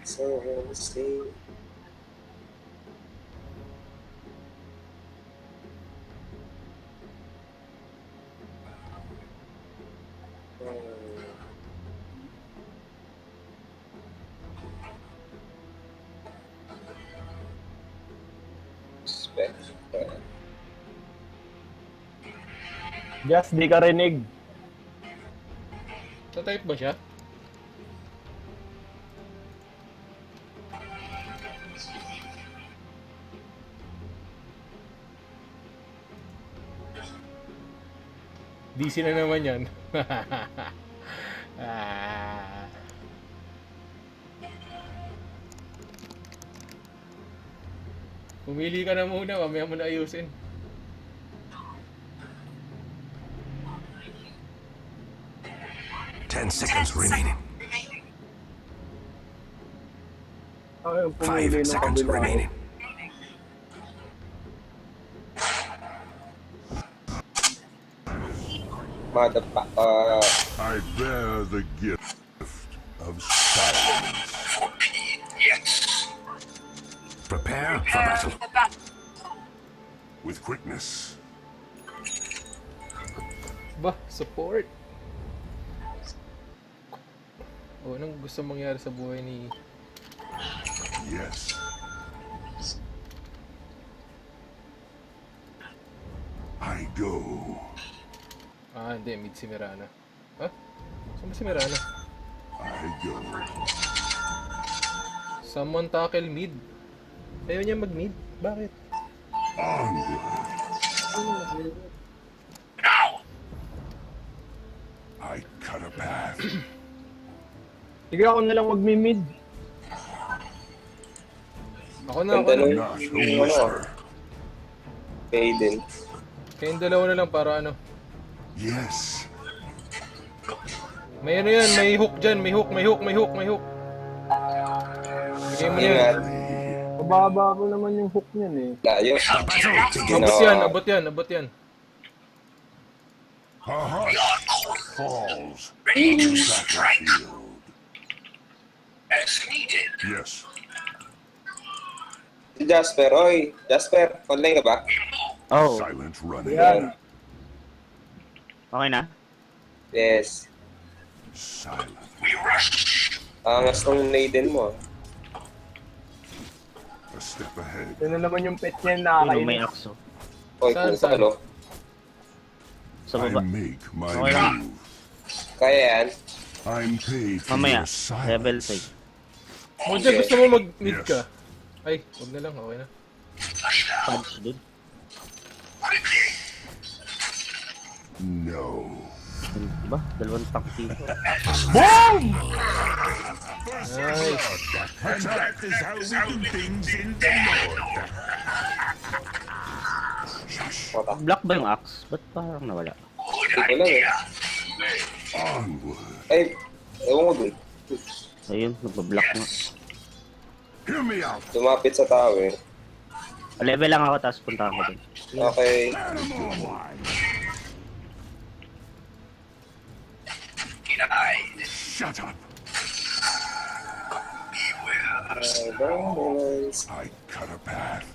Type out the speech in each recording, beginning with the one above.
So sweet. Respect. Just di ka rinig. Sa-type ba siya? DC na naman yan. Ah. Pumili ka na muna, mamaya mo na ayusin. Ten seconds remaining. Ay, 5 pumili ng seconds kabila. remaining. Motherfucker. I bear the gift of silence. Prepare for battle. With quickness. Ba, support. O, anong gusto mangyari sa buhay ni... Yes. I go. Ah, hindi. Mid si Mirana. Ha? Saan ba si Mirana? I go. Someone tackle mid. Ayaw niya mag-mid. Bakit? Onward. I cut a path. Sige, ako na lang magmi-mid. Ako na, ako Ganda na. nun. Not a whisper. Kaden. Kayong dalawa na lang para ano. Yes. May ano yan, may hook dyan. May hook, may hook, may hook, may hook. Bigay mo yan. Ingat. Mababa ko naman yung hook niyan eh. Layo. Abot yan, abot yan, abot yan. A heart falls on the battlefield. Yes. Si Jasper, oy. Jasper, online ka ba? Oh, Silent running. Yan. okay na? Yes. Silent. Angas ng Naden mo. A step ahead. Yun na naman yung pet niya Yun, nakakainis. may akso. Oy, Saan, punta saan? ka, no? Sa I baba. make my Okay lang. move. Kaya yan. I'm paid for Mamaya, your level silence. 5. Moja, gusto mo mag-mid Yes. ka? Ay, huwag na lang, okay na. Punch dun. No. Diba? Dalawang tank dito. Nice. And that is how we do things in the North. Mata. Block ba yung axe? Ba't parang nawala? Hindi ko lang eh. Onward. Ay, ewan ko dun. Ayun, nagbablock nga. Hear me out. Lumapit sa tower. Level lang ako, tapos punta ako dun. Okay. Shut up. Balance. I cut a path.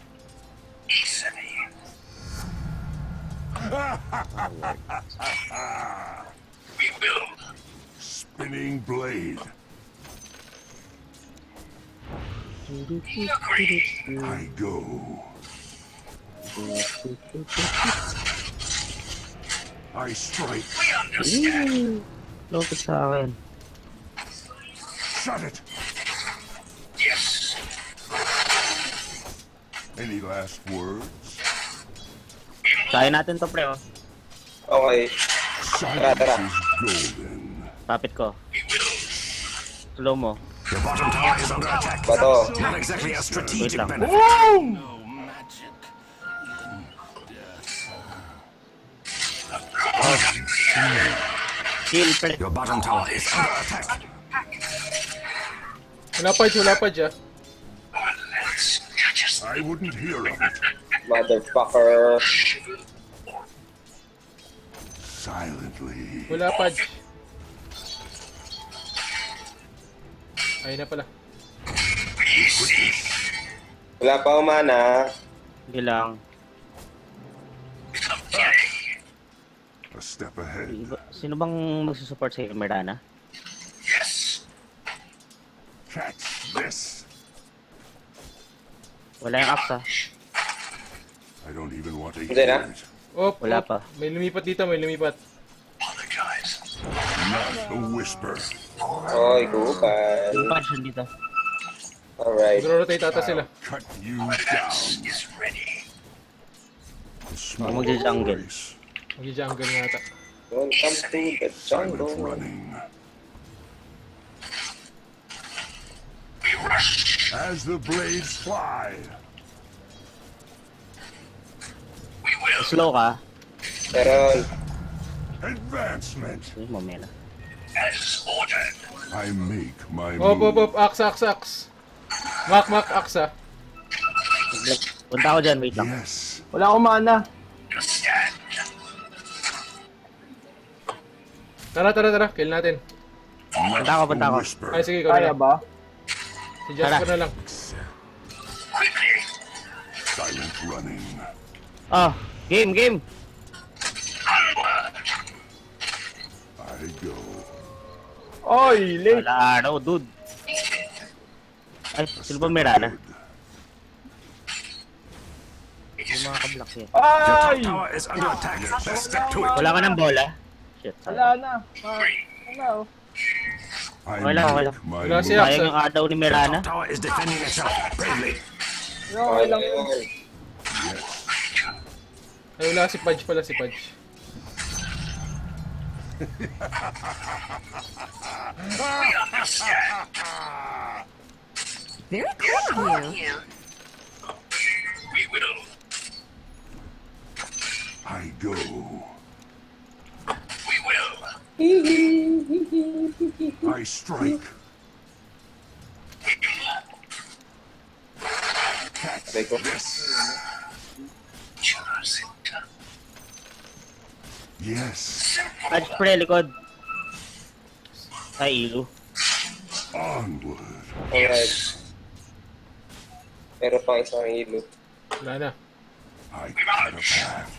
Spinning blade. I go. I strike. Lopit sa akin. Shut it. Any last words? Kaya natin to, pre, oh. Okay. Silence Tara. is golden. Papit ko. Slow mo. Your bottom tower is under attack. Bato. Not exactly a Wait strategic lang. benefit. Heal, pre. Your bottom tower is under attack. Wala pa dyan. I wouldn't hear of it. Motherfucker. Silently. Wala pa. Ayun na pala. Wala pa umana. Sige lang. A step ahead. Sino bang magsusupport sa Mirana? Catch this. Wala yung axe ah. I don't even want to Hindi hear na. it. Op, Wala op. pa. May lumipat dito, may lumipat. Not a whisper. Oy, kupal. Yung punch dito. Alright. Magro-rotate ata sila. Cut you down. A small Magja-jungle. race. Mag-jungle nga ata. Welcome to the Silent jungle. running. As the blades fly. Slow ka. Meron. Advancement. Ay, mamaya na. I make my Op, op, move. op. Axe, axe, axe. Mak, axe ah. Punta ako dyan, wait lang. Yes. Wala akong mana. Tara. Kill natin. Not Punta ako. a whisper. Ay, sige, ikaw na Kaya lang. ba? Si Jasper na lang. Silent running. Ah, game. I go. Oy, late. Wala araw, dude. Ay, sino ba Mirana? Yung mga kablock yan. Ay! Tower is under attack. Let's stick to it. Wala ka ng bola? Shit, Wala sayang. na. Ano? I Wala, wala. make my Wala move. siya. Sayang yung araw ni Mirana. Tower is defending itself bravely. Okay lang yun. Ay, wala si Pudge pala, si Pudge. Very cool of you. I go. I strike. Catch Aray ko. this. Yes. Patch pre, likod. Ay, ilo. Onward. Alright. Meron pang isang ilo. Wala na. I cut a path.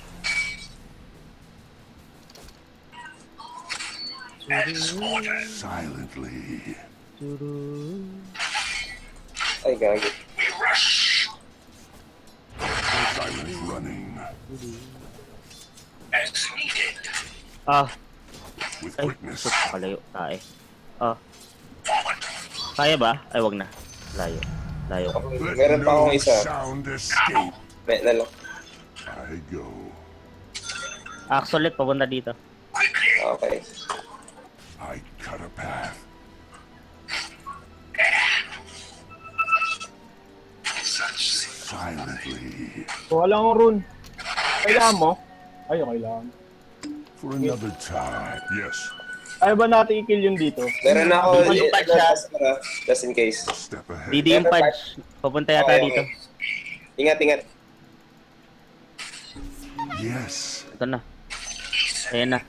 Silently. Ay, gagi. Silent running. Ah, With ay, quickness. shit, kalayo. Tae. Ah. Kaya ba? Ay, wag na. Layo. Okay, Let meron pa akong no isa. sound escape. May na lang. I go. Axe ulit, papunta dito. Okay. I cut a path. Silently. Wala akong rune. Kailangan mo? Ay, kailangan. For another time. Yes. Ayaw ba natin i-kill yun dito? Meron na ako. Yung patch siya. Just in case. Step ahead. Didi yung punch. Papunta yata Okay, dito. okay. Ingat. Yes. Ito na. Ayan na.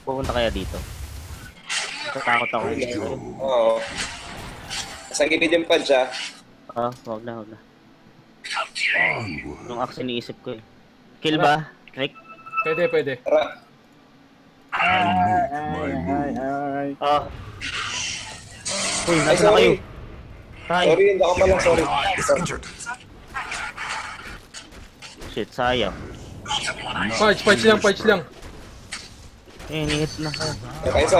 Pupunta kaya dito. Natatakot ako. I go. Oo. Sa gilid yung punch ah. Ah, wag na. Onward. Yung axe iniisip ko eh. Kill ba? Rick? Pwede. Tara. I make my move. Ay. Ah. Uy, Ay, nasa na sorry. kayo? Hi. Sorry, hindi ako pala. Sorry. Is injured. Shit, sayang. Pudge lang. Eh, nihit na. Okay, so.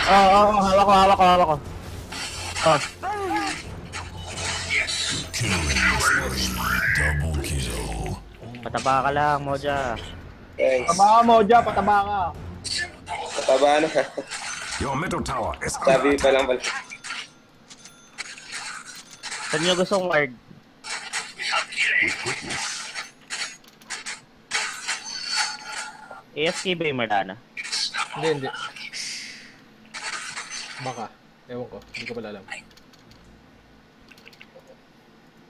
Hawak ko. Ah. Double kill. Pataba ka lang, Moja. Thanks. Pataba ka, Moja. Pataba ka. Mataba na. Your middle tower is under Sabi pa attack. lang pala. Saan nyo gustong ward? With quickness. AFK ba yung Mardana? Hindi. Baka. Ewan ko. Hindi ko pala alam.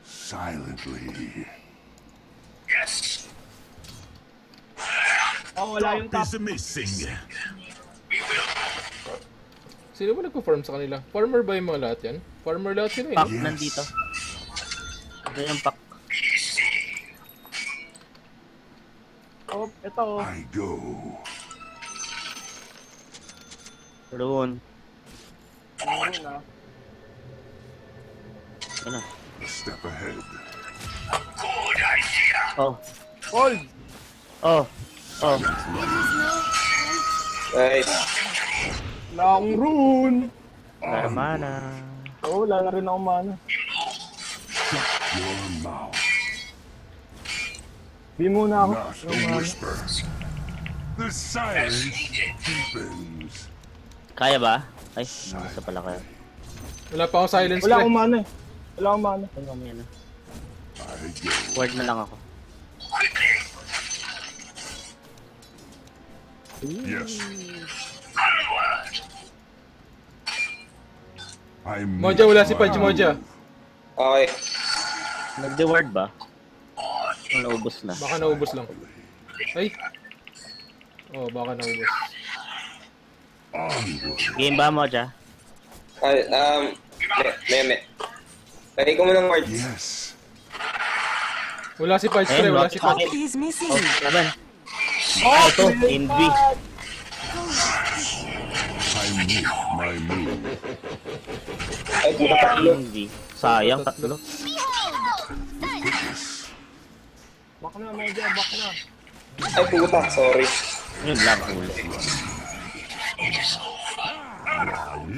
Silently. Oh, wala yung top. Is missing. Sino ba nagpo-farm sa kanila? Farmer ba yung mga lahat yan? Farmer lahat sila eh. Pack nandito. Ito yung pack. Oh, ito. I go. Roon. Ayun na. Ano na? A step ahead. Oh. Hold! Oh. Oh. Nice. Lang rune! Wala mana. Oh, wala na rin ako mana. Your mouth. Di muna ako. Not a whisper. The silence deepens. Kaya ba? Ay, nasa pala kaya. Wala pa akong silence Wala pre. akong mana eh. Wala akong mana. Ay, mamaya na. I go. Word na lang ako. Yes. I Moja, wala si Pudge Moja. Okay. Nag-word ba? Naubos na. Baka naubos lang. Ay. Oh, baka naubos. Game ba mo, Ja? Meme. Lagay ko muna ng ward. Yes. Wala si Pudge pre, wala si Pudge. He's missing. Laban. Ah, ito. Envy. I move my move. Ay, puta tatlo. Envy. Sayang, tatlo. Back na, Moja. Back na. Ay, puta. Sorry. Yun lang, huli.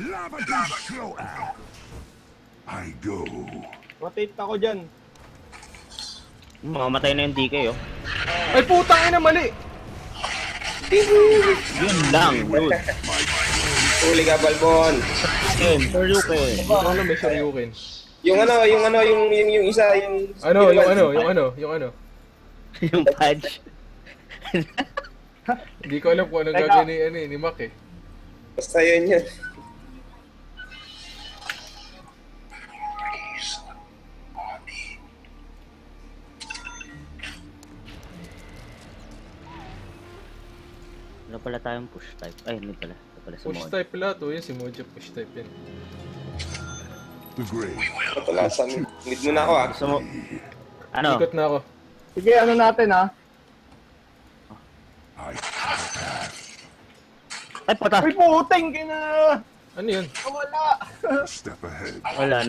Lava does flow out. I go. Rotate ako dyan. Mamamatay na yung DK, oh. Ay putang ina, mali. Yun lang, dude. Huli ka, Balbon. Yun, Shoryuken. Ito na may Shoryuken. Yung isa, yung... Yung Pudge. Hindi ko alam kung anong gagawin ni Mac eh. Basta yun yun. Wala pala tayong push type. Ay, hindi pala. Ito pala si Push Mod. type lahat oh, yun si Moja push type yan. The grave. Patulasan. Mid muna ako ah. Gusto mo? Ano? Ikot na ako. Sige, ano natin ha? I Ay, pata! Uy, puting! Kina! Ano yun? Wala! step ahead. Wala,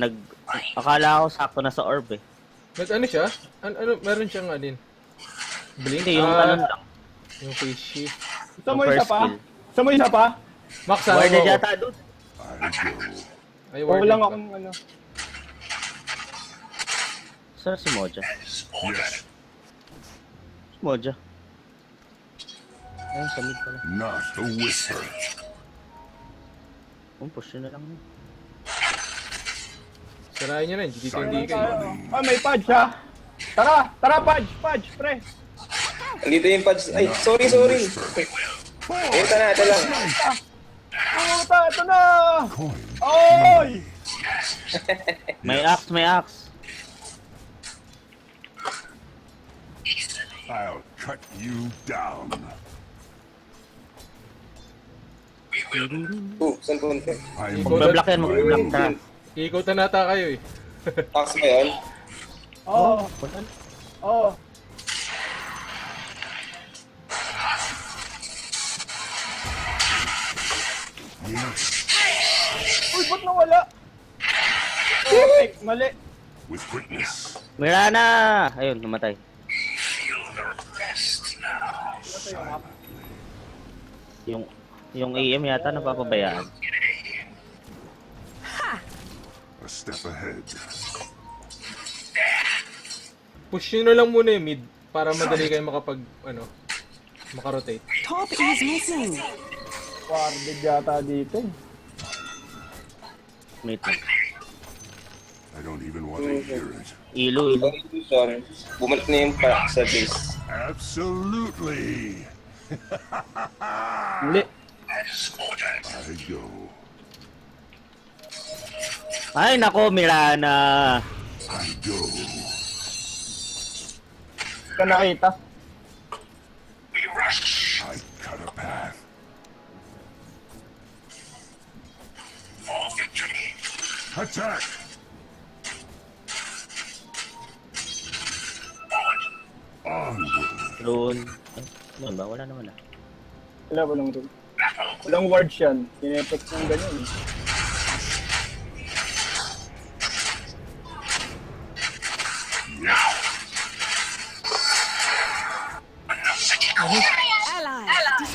akala ko sakto na sa orb eh. Ano siya? Meron siyang alin? Blink? Hindi, yung ano lang. Yung face shift. Gusto mo Yung isa first pa? skill. Gusto mo isa pa? Max, sama Warded mo ako. yata, dude. I go. Ay, Oo warded lang ka. akong ano. Saan si Moja? Yes. Si Moja. Ayun, sa mid pala. Not a whisper. Push nyo na lang yun. Sirahin niya na yun. Dito yung DK. Ah, may Pudge ha! Tara! Tara, Pudge! Pudge, pre! Andito yung pads. Ay, sorry. Ito na, ito lang. Puta, ito na! Coin. Oy! May axe, may axe. I'll cut you down. Saan punta? I Ikaw move Magblock yan, magblock ka. Ikot na nata kayo eh. Tax ba yun? Oo! Oo! yes. Uy, ba't nawala? Putik, mali. With quickness. Mirana! Ayun, namatay. Yung AM yata napapabayaan. A step ahead. Push nyo na lang muna yung mid para madali kayo makarotate. Top is missing. Warded yata dito. Wait lang. I don't even want to hear it. Ilo. Illusion. Bumalik na yung pack sa base. Absolutely. Mali. I go. Ay, nako, Mirana. I go. Ka nakita. I cut a path. Attack! Onward. Drone. Ay, doon ba? Wala naman ah. Wala, walang room. Walang wards yan. Tinepek ng ganyan eh.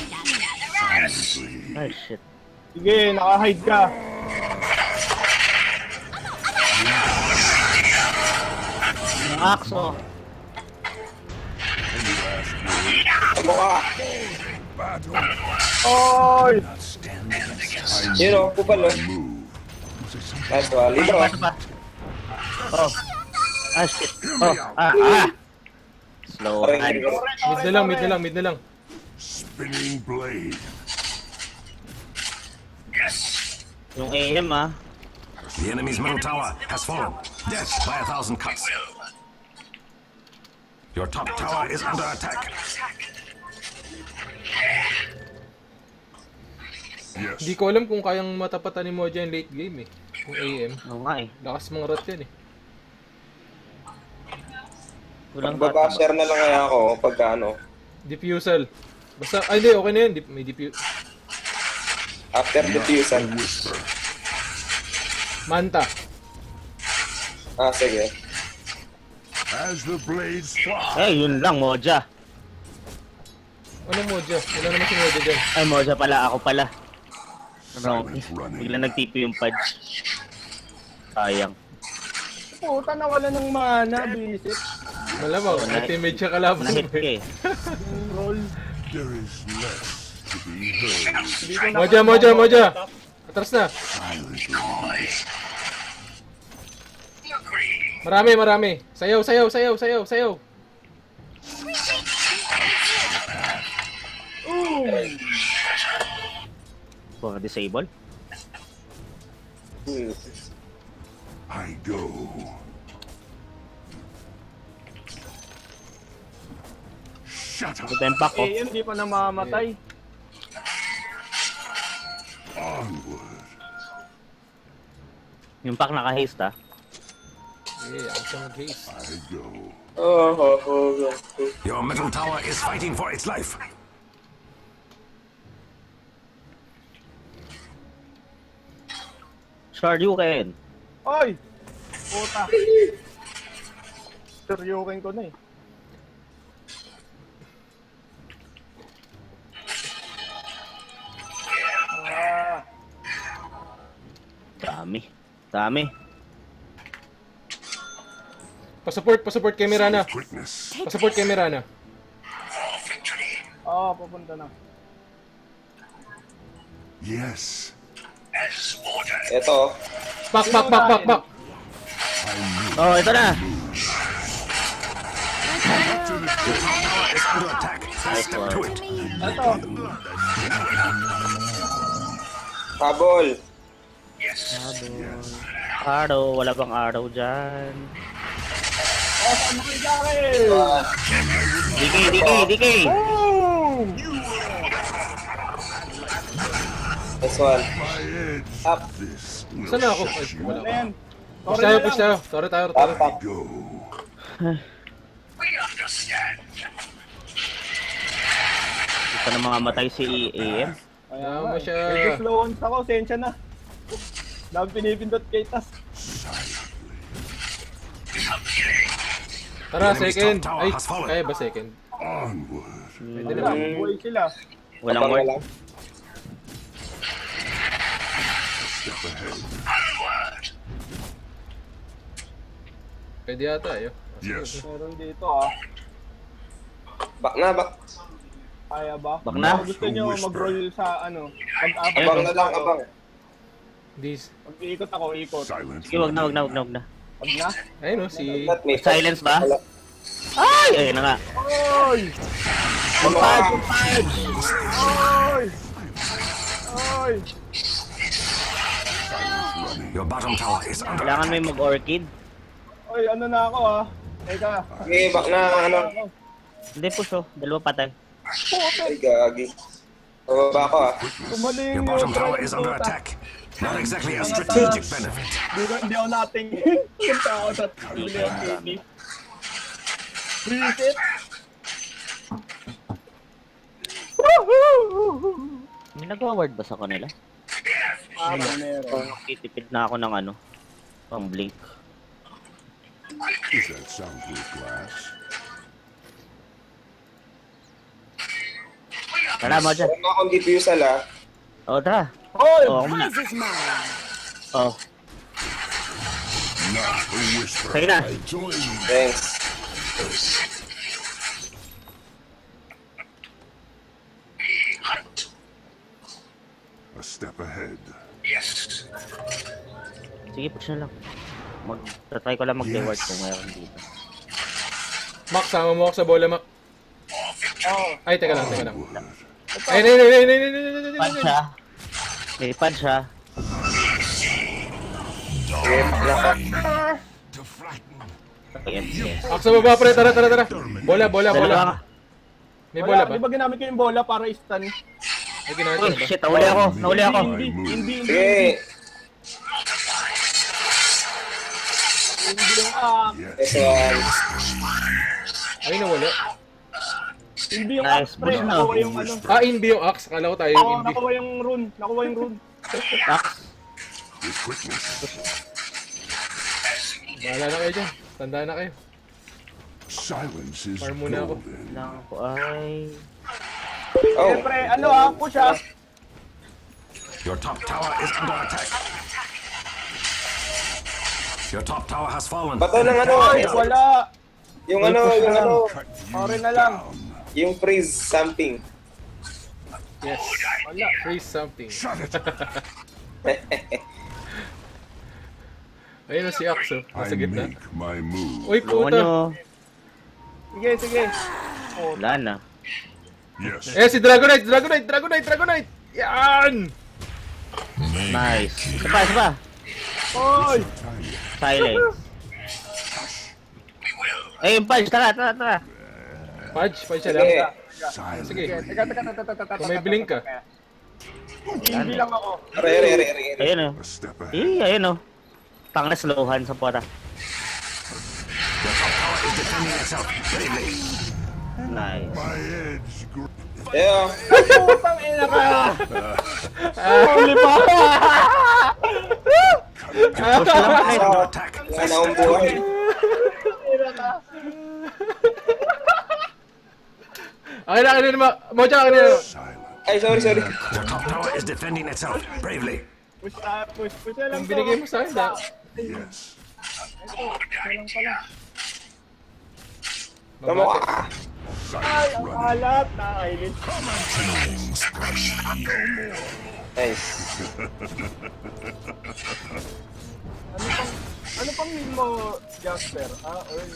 Silently. Ay, shit. Sige, naka-hide ka. Ang akso. Amo ka. Battle. Oy! Not standing aside. Yun o, kupal o. Move. Nice one. Libro. Paano pa? Oh. Ah, shit. Oh, ah. Slow Parang hand. libro. Mid na lang, mid na lang, mid na lang. Spinning blade. Yung AM ah. The enemy's middle tower has fallen. Death by 1,000 cuts. Your top tower is under attack. Yes. Hindi ko alam kung kayang matapatan ni Moja yung late game eh. Yung AM. Oo nga eh. Lakas mga rat yan eh. Kulang bata. Babasher na lang kaya ako pagka ano. Diffusal. Basta, ay hindi, okay na yun. May diffuse. After diffusion. Whisper. Manta. Ah, sige. As the blades fly. Eh, yun lang, Moja. Ano Moja? Wala naman si Moja dyan. Ay, Moja pala. Ako pala. Wrong. Silent running. Bigla nagtipi yung pad. Sayang. Puta, nawala ng mana, bisit. Malamang, Oh, may teammate siya kalaban Nahit mo ka eh. eh. Roll. There is less to be heard. Dito na- Moja, Moja, Moja! Atras na! Silently. Marami, marami! Sayaw, sayaw, sayaw, sayaw, sayaw! Mga disable. Hmm. I go. Shut up. Tempak ko. AM, di pa namamatay. Onward. Yung pack naka-haste ah. Eh, ako siya mag-haste. I go. Your middle tower is fighting for its life. Shoryuken. Oy! Puta. Seryukin ko na eh. Ah, Dami. Dami. Pasupport kay Mirana. Quickness. Pasupport kay Mirana. papunta na. Yes. Ito. Back, back, back, back, back! Oh, ito na. It's under attack. Step to it. Ito. Habol. Araw, wala bang araw dyan? Oh, saan kayo sa akin? DK! Boom! This one. My edge. Up. This will Saan na ako? Ay, shut you wala Ano pa. yan? Push Sorry tayo, na push lang. tayo. Tara tayo, Up, tara. up. go. Hindi pa na mga matay si AM. Kaya Tama nga, siya. medyo slow on ako, sensya na. Dami pinipindot kay Tas. Tara, The enemy's second. top tower Ay, has fallen. kaya ba second? Onward. Pwede Wala, naman. buhay sila. Walang Abang na word. lang. Step ahead. Pwede yata eh. Yes. Meron dito ah. Back na, back. Kaya ba? Bak na? Kung gusto nyo mag-roll sa ano, pag-up. Abang na lang, abang. This. Pag-iikot ako, ikot. Silence. Sige, wag na. Pag na. Ayun o, si... Not me. Silence ba? Wala. Ay! Ayun na nga. Oy! Kumpad, Oy! Oy! Your bottom tower is under Kailangan may mag-orchid. Oy, ano na ako ah. Teka. Okay, back na, ano. Hindi push oh. Dalawa patay. Ay, gagi. Pababa ko ah. Tumaling Your yung bottom tower drive is under puta. attack. Not exactly a strategic benefit. Hindi ako natingin. Punta ako sa William City. Reset. May nag-award ba sa kanila? Meron. Titipid na ako ng ano, pang blink. Is that soundproof glass? Tara mo dyan. Kung akong diffusal ah. O, tara. Hoy! O, ako muna. Prize is mine. O, Not a whisper. sa'yo na. I join you. Thanks. A step ahead. Sige, push na lang. Try ko lang mag-reward kung mayroon dito. Mac, sama mo ako sa bola, Mac. Oh, Ay, teka lang, teka lang. Onward. Ay, ay. Pan siya. May pan siya. Sige, lakas. Yes, yes. Mac, sa baba, pre. Tara. Bola. Dalawa. May bola ba? Di ba ginamit ko yung bola para stun? May ginamit Uy, ka ba? shit, nahuli ako. Nahuli ako. Hindi. Sige. Hindi lang ah. Yes, Yes. one. Ay, nawala. Hindi yung Nice, axe, pre. push na. Nakuha yung ano. Ah, hindi yung axe. Akala ko tayo yung Oo, hindi. nakuha yung rune. Axe. With quickness. Bahala na kayo dyan. Tandaan na kayo. Silence is Farm muna ako. golden. Lang ko ay... Oh, Siyempre, ano ah, push ah. Your top tower is under attack. Your top tower has fallen. bato ng ano. Ay, wala. Yung ano. Sorry na lang. Yung freeze something. Yes. Wala. Freeze something. Shut it. Ayun na si Axe, oh. I Nasa gitna. make my move. Uy, Tulungan puta. nyo. Sige. Wala na. Yes. Eh, si Dragonite! Yan! Nice. Isa pa. Hoy! Silence. Ay, yung punch. Tara. Fudge siya Sige. lang. Silence. Sige. Teka. Kung may blink ka. Hindi lang ako. Re. Ayun o. A step ahead. Ayun o. Pang slowhan sa pota. Your top tower is defending itself bravely. Nice. My edge. Ayo. Putang ina ka! Huli pa! Your top tower is under attack. Wala na akong buhay. Akin na. Mocha, akin na. Silence. Ay, sorry. Your top tower is defending itself bravely. Push na lang Ang binigay mo sa akin, da. Yes. Tama ka. Ay, ang alat. Nakailit. Nice. Ano pang meme mo, Jasper? Earn.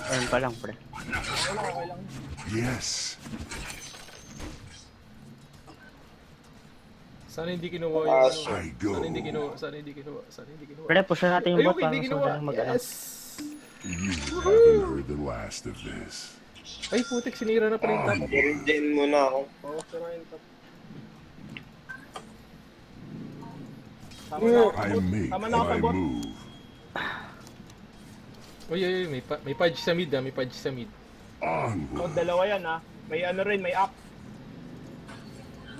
Earn pa lang, pre. Okay lang. Yes. Sana hindi kinuha yung ano. I go. Sana hindi kinuha. Pre, push na natin yung Ayun, bot para hindi sa kinuha. dahil mag-ano. Yes! You haven't heard the last of this. Ay, putik, sinira na pala yung top. Regen muna ako. Oo, sira yung top. I make Tama na ako my sa bot. move. Uy, may pudge sa mid, Onward. Oh, dalawa yan ah. May ano rin, may up.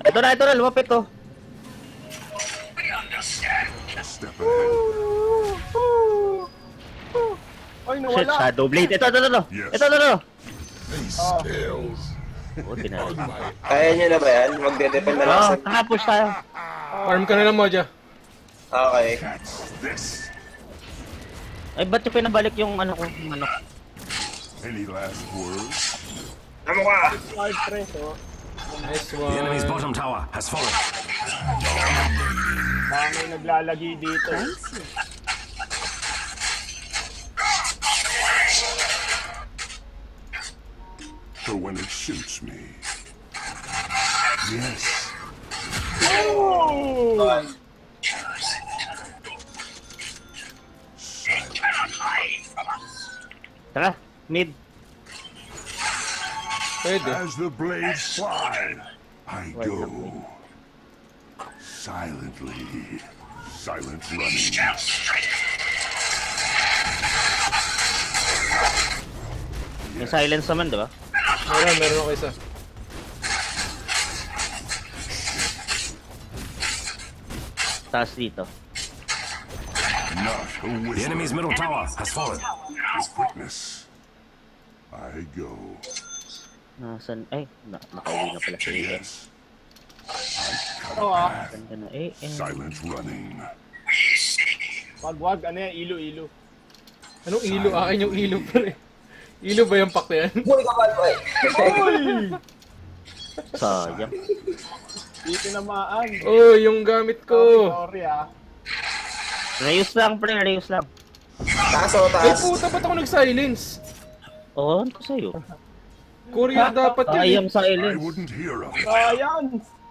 Ito na, lumapit to. Step ahead. Ay, Shit, nawala. Shadow Blade. Ito. Yes. Ito. Spells. Buti na. Kaya niya na ba yan? Magde-depend na lang Oh, sa... tara, push tayo. Farm ka na lang, Moja. Okay. Catch this. Ay, ba't yung pinabalik yung ano ko? Yung ano? Any last words? Tama ka. Hard press, oh. Nice The enemy's one. bottom tower has fallen. Baka may naglalagi dito. For when it suits me. Yes. Tara, mid. Pwede. As the blades fly, I go silently. Silent running. May silence naman, di ba? Meron ako isa. Taas dito. Not a whisper. The enemy's middle tower has fallen. With quickness. I go. Nasaan? Ay, nakauwi na pala si AM. Yes. Oo Ganda na AM. Silent running. Wag, ano yan, ilo. Anong ilo? Akin yung ilo pre. Ilo ba yung pack na yan? Boy ka Balboy! Sayang. Di tinamaan. Oh, yung gamit ko. Sorry ah. Reuse lang, pre. Reuse lang. Taas o, Ay taas. puta, ba't ako nag-silence? Oo, ano ko sa'yo? Courier dapat yun. Sayang I silence. wouldn't hear of it. Sayang.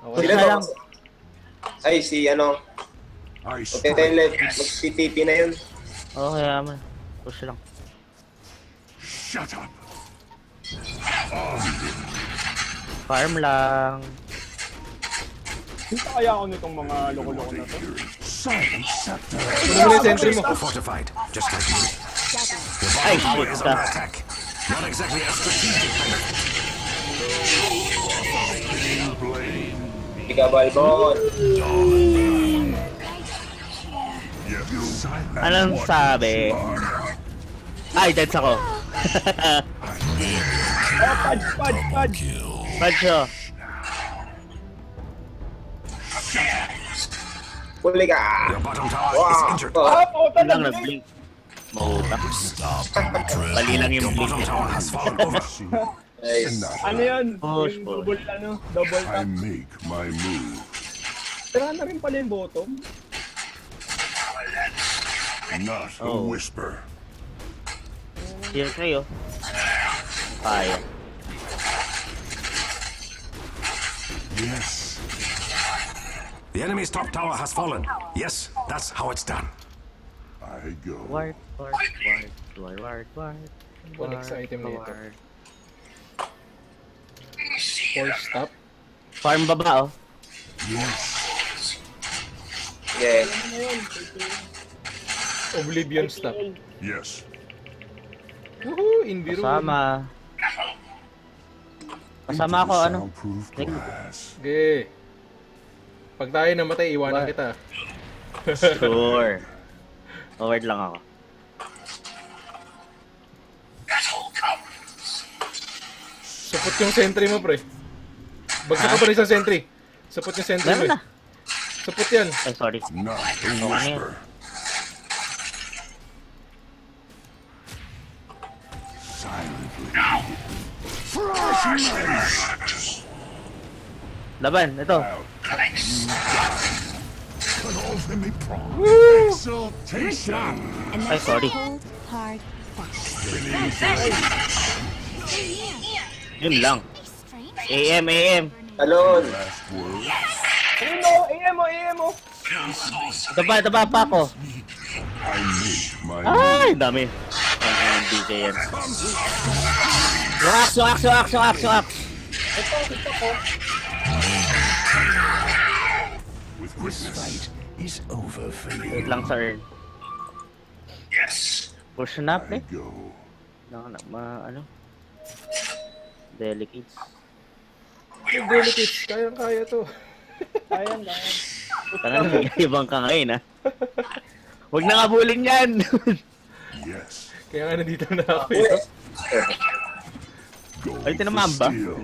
Sila Isa to. lang. Ay, si ano, I magte-tele, strike. mag-PTP na yun. Oo, kaya man. Push lang. Shut up. Farm lang. Hinta kaya ako nitong mga loko-loko na to. Silent scepter. Ano mo na yung sentry mo? Fortified, just like you. Ay, Tower shit. is under attack. Not exactly a strategic benefit. Hindi ka Balboy. Yes. Silent. Anong sabi? Ay, dead ako. Oh, Pudge. Padyo. Huli ka. Your bottom tower is Wow. injured. Ah, puta Lang na. nag-blink. Mautak. Bali lang yung Your bottom blink. tower has fallen over. Nice. Ano yan? Push, Yung double I tap. make my move. Tira na rin pala yung bottom. Not a Oh. whisper. Heal kayo. Kaya. Yes. The enemy's top tower has fallen. Yes, that's how it's done. I go. Ward. Next item na ito. Ward. Force stop. Farm baba, oh. Yes. Yeah. Oblivion stop. Yes. Woohoo! Inbiro. Kasama. Kasama ako, ano? Soundproof Nick. glass. Okay. Pag tayo namatay, iwanan Ba- kita. Sure. Forward lang ako. Support yung sentry mo, pre. Bagsak ka pa rin sa sentry. Support yung sentry mo. Meron na. Support yan. Ay, sorry. Not a yan. whisper. Silently. Laban, ito. Out. But all of me prom. Exultation. Ay, sorry. Hold hard fast. Yun lang. AM. Talon. Last word. Ayun o, AM o. Taba pa ako. I make my Ay, dami. Ang DJ yan. Yung axe. with quickness. Is over for you. Wait lang, sir. Push na, I pre. go. Ano? Delicates. Yung delicates, kayang-kaya to. Ayan. Tangan na, ibang ka ngayon, ha? Huwag na kabulin yan! Yes. Kaya nga nandito na ako eh. Go Ay, for tinamaan ba? steel.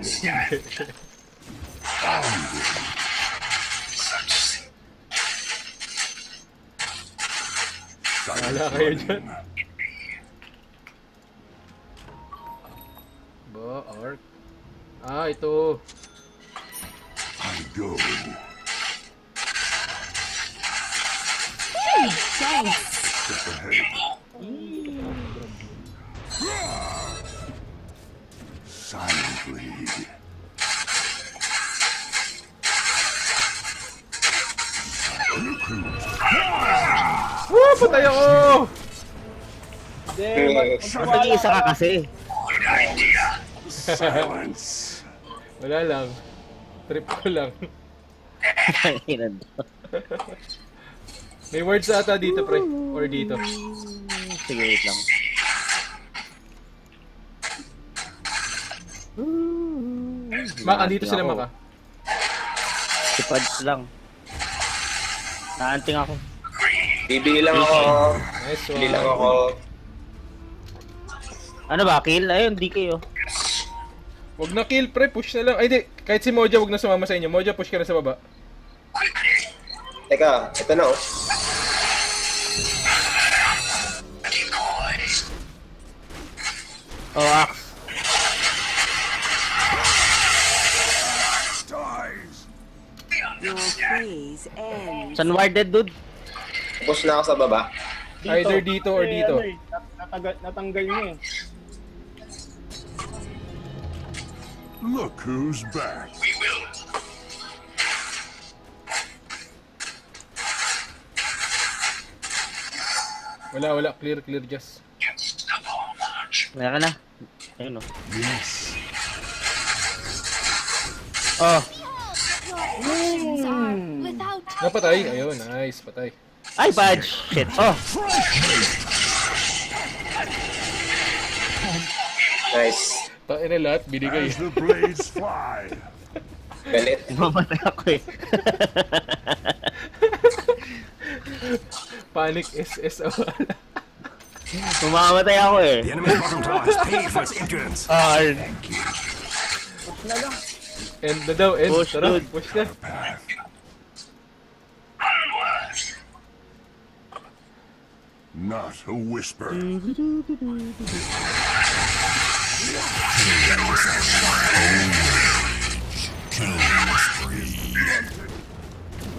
Wala kayo dyan. Ba, arc. Ah, ito. I go. Thanks. Step ahead. Silently. Woo! Patay ako! Mag-iisa ka kasi. Silence. Wala lang. Trip ko lang. Tanginan to. May words ata dito, pre. Or dito. Sige, wait lang. Mak, andito sila, Maka. Si Pads lang. Naanting ako. Bibili lang ako. Nice Bibili lang one. ako. Ano ba, kill? Ayun, DK oh. Wag na kill, pre. Push na lang. Ay, di. Kahit si Moja, wag na sumama sa inyo. Moja, push ka na sa baba. Teka, ito na oh. Oh, Axe. Your freeze ends. San warded, dude? Push na ako sa baba. Either dito or Eh, dito. ano eh, natanggal niya eh. Look who's back. Wala. Clear, just. Meron na. Ayun oh. Yes. Oh. Without Napatay. Ayun, nice. Patay. Ay, Pads. Shit. Oh. Nice. Tain na lahat, binigay. As the blades fly. Galit. Mamatay ako eh. Panic SSO. Mamamatay ako eh. The enemy's bottom tower has paid for its impudence. Oh, End na daw, end. Push, Tara, dude. push na. Not a whisper.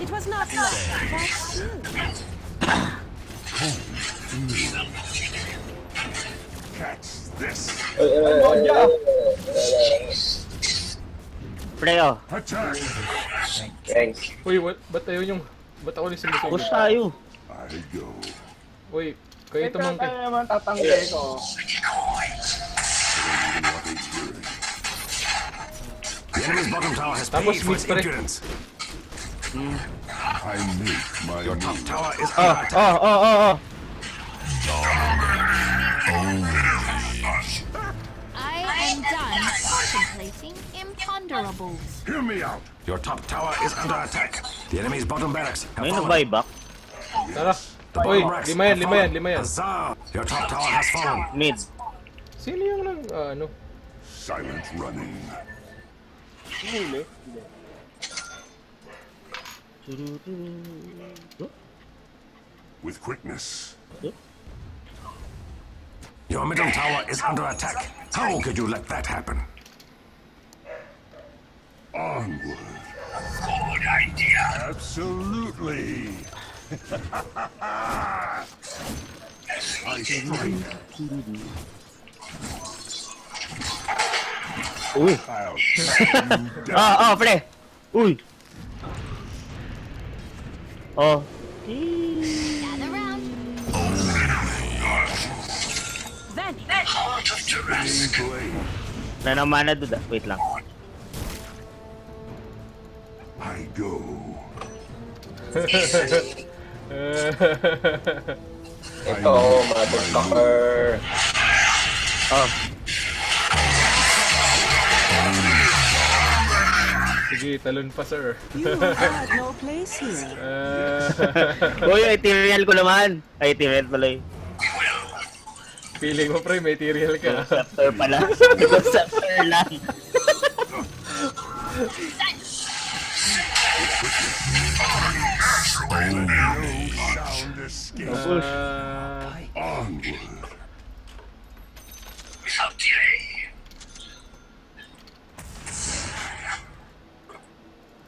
it was not love, but you. Catch this. pre oh. Attack. Thanks. Uy, ba't ayun yung... Ba't ako ulit sa Push tayo. I go. Uy, kayo ito Teka, monkey. kaya naman tatanggal ko. The enemy's bottom tower has Tapos paid for its mid, pare. impudence. I make my Your top move. tower is Oh, under attack. oh. I am done contemplating imponderables. Hear me out. Your top tower is under attack. The enemy's bottom barracks have May fallen. nag-buyback. Tara. The Uy, bottom barracks lima yan. have fallen. Yan. Huzzah! Your top tower has fallen. Mid. Sino yung nang, ano? Silent running. Huli. With quickness. Your middle tower is under attack. How could you let that happen? Onward. Good idea. Absolutely. I strike. Uy. I'll cut you down. Oh, pre. Uy. Oh. Gather round. Vanish. Blade. Wala nang mana dude ah. Wait lang. I go. Ito, motherfucker. Oh. Sige, talon pa, sir. You had no place here. Uy, Ethereal ko naman. Ay, Ethereal pala eh. Feeling mo, pre, may material ka. Scepter pala. Scepter lang. No sound escape. Onward.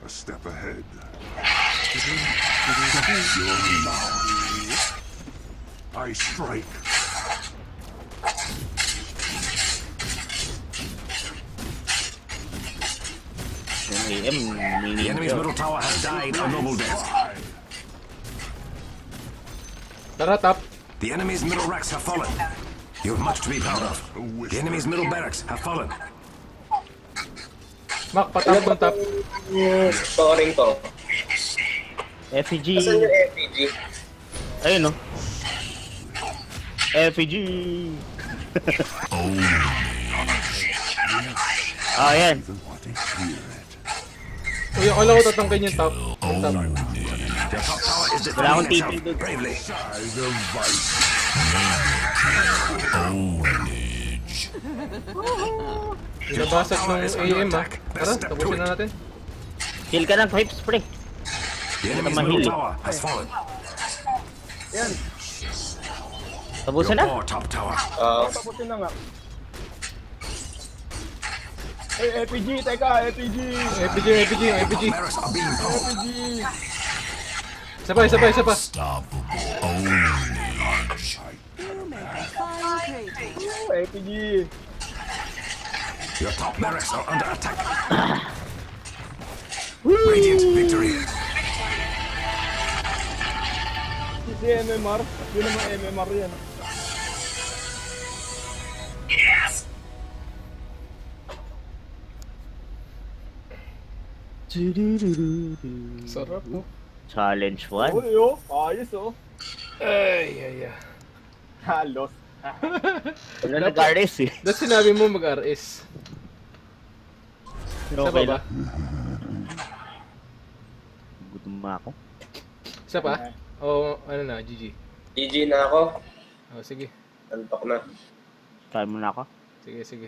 A step ahead. Your mouth. I strike. Yung AM, The enemy's middle tower has died a noble death. Tara, top. The enemy's middle racks have fallen. You have much to be proud of. The enemy's middle barracks have fallen. Mak, patap kung top. Scoring to. FG. Asan yung RPG? Ayun no. FPG. Ah, yan. Even want to hear it. Uy, akala ko tatangkin yung top. Yung top. Your top tower is Wala akong defending TP itself doon. bravely. Side of vice. Binabasag ng AM ah. Tara, tapusin na natin. Kill ka ng Pipes, pre. The enemy's Mahili. middle tower has fallen. Yan. Tapusin Your na. poor top tower. Tapusin na nga. Ay, FPG, teka, FPG! FPG, FPG, FPG. Top barracks are being powered. FPG! Isa pa, isa pa, isa pa. Fine crate. FPG! Your top barracks are under attack. Radiant victory. Si MMR. Yun naman MMR yan. Sarap po. Challenge 1. Uy, oh. Ayos, oh. Ay, ay, ay. Halos. Wala nag-RS eh. Dahil sinabi mo mag-RS. Isa pa Okay ba? lang. Gutom na ako. Isa pa? O ano na, GG. GG na ako. O, sige. Antok na. Kaya mo na ako. Sige, sige.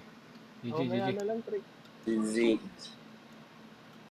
GG, Oh, GG. na lang, trick. GG.